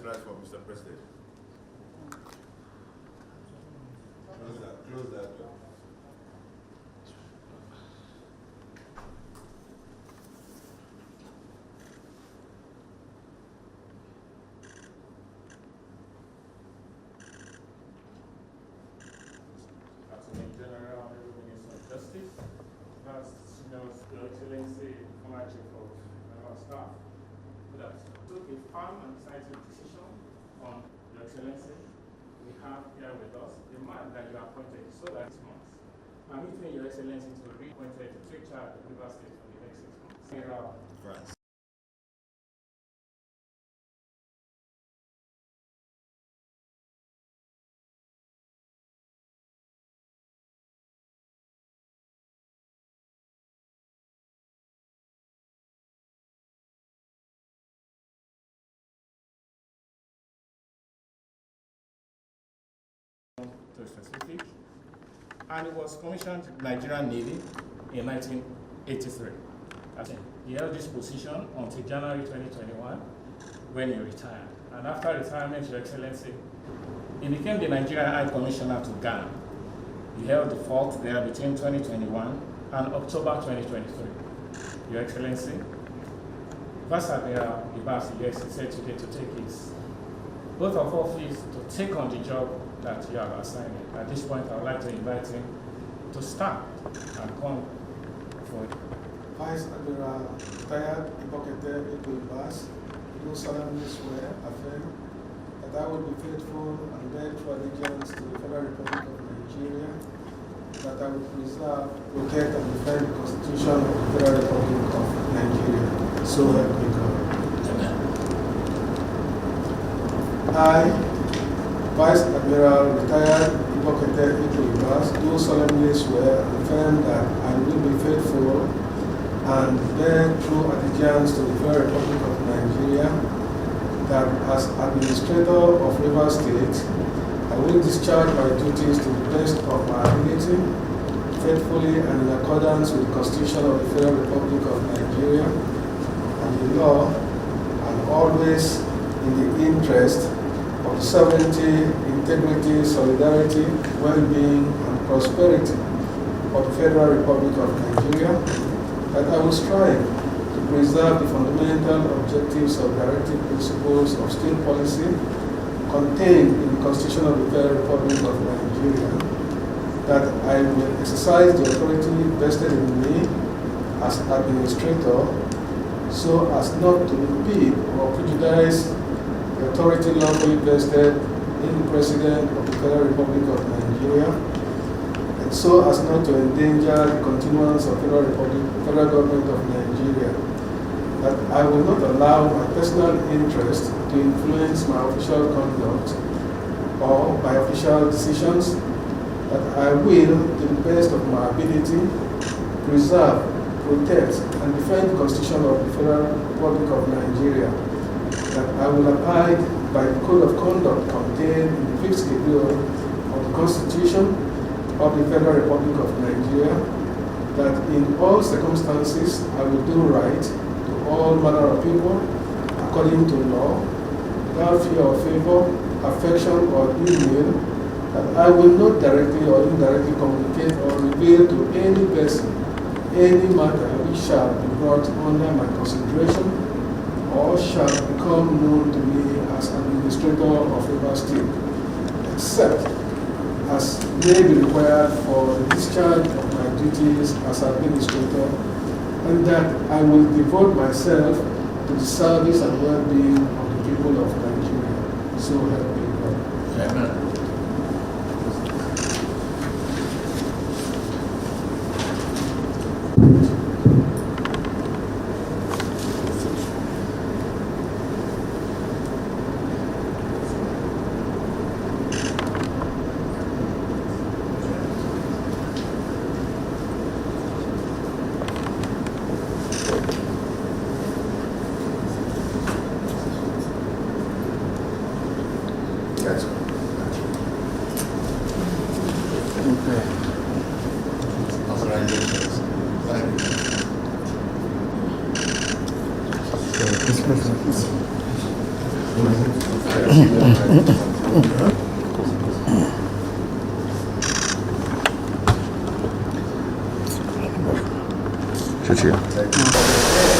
right for Mr. President. Close that door. Attorney General, Minister of Justice, Vice Seniors, Your Excellency, former Chief of our staff, that took a firm and decisive decision on Your Excellency. We have here with us the man that you appointed so that 6 months. Permitting Your Excellency to be reappointed to take charge of Ibas State for the next 6 months. France. To specific, and it was commissioned to the Nigerian Navy in 1983. He held this position until January 2021 when he retired. And after retirement, Your Excellency, he became the Nigerian High Commissioner to Ghana. He held the fort there between 2021 and October 2023. Your Excellency, Vice Admiral Ibas, yes, he said today to take his oath of office to take on the job that you have assigned him. At this point, I would like to invite him to stand and come forward. Vice Admiral retired Ibas, do solemnly swear, affirm that I will be faithful and bear true allegiance to the Federal Republic of Nigeria, that I will preserve, protect, and defend the Constitution of the Federal Republic of Nigeria. So help me God. I, Vice Admiral retired Ibas, do solemnly swear and affirm that I will be faithful and bear true allegiance to the Federal Republic of Nigeria, that as Administrator of Rivers State, I will discharge my duties to the best of my ability, faithfully and in accordance with the Constitution of the Federal Republic of Nigeria, and the law, and always in the interest of sovereignty, integrity, solidarity, well-being, and prosperity of the Federal Republic of Nigeria, that I will strive to preserve the fundamental objectives of directive principles of state policy contained in the Constitution of the Federal Republic of Nigeria, that I will exercise the authority vested in me as administrator so as not to impede or prejudice the authority lawfully vested in the President of the Federal Republic of Nigeria, and so as not to endanger the continuance of Federal Government of Nigeria, that I will not allow my personal interest to influence my official conduct or my official decisions, that I will, to the best of my ability, preserve, protect, and defend the Constitution of the Federal Republic of Nigeria, that I will abide by the Code of Conduct contained in the 5th Schedule of the Constitution of the Federal Republic of Nigeria, that in all circumstances I will do right to all manner of people according to law, without fear or favor, affection or ill will, that I will not directly or indirectly communicate or reveal to any person any matter which shall be brought under my consideration or shall become known to me as Administrator of Ibas State, except as may be required for the discharge of my duties as Administrator, and that I will devote myself to the service and well-being of the people of Nigeria. So help me God. Amen. Thank you. 谢谢。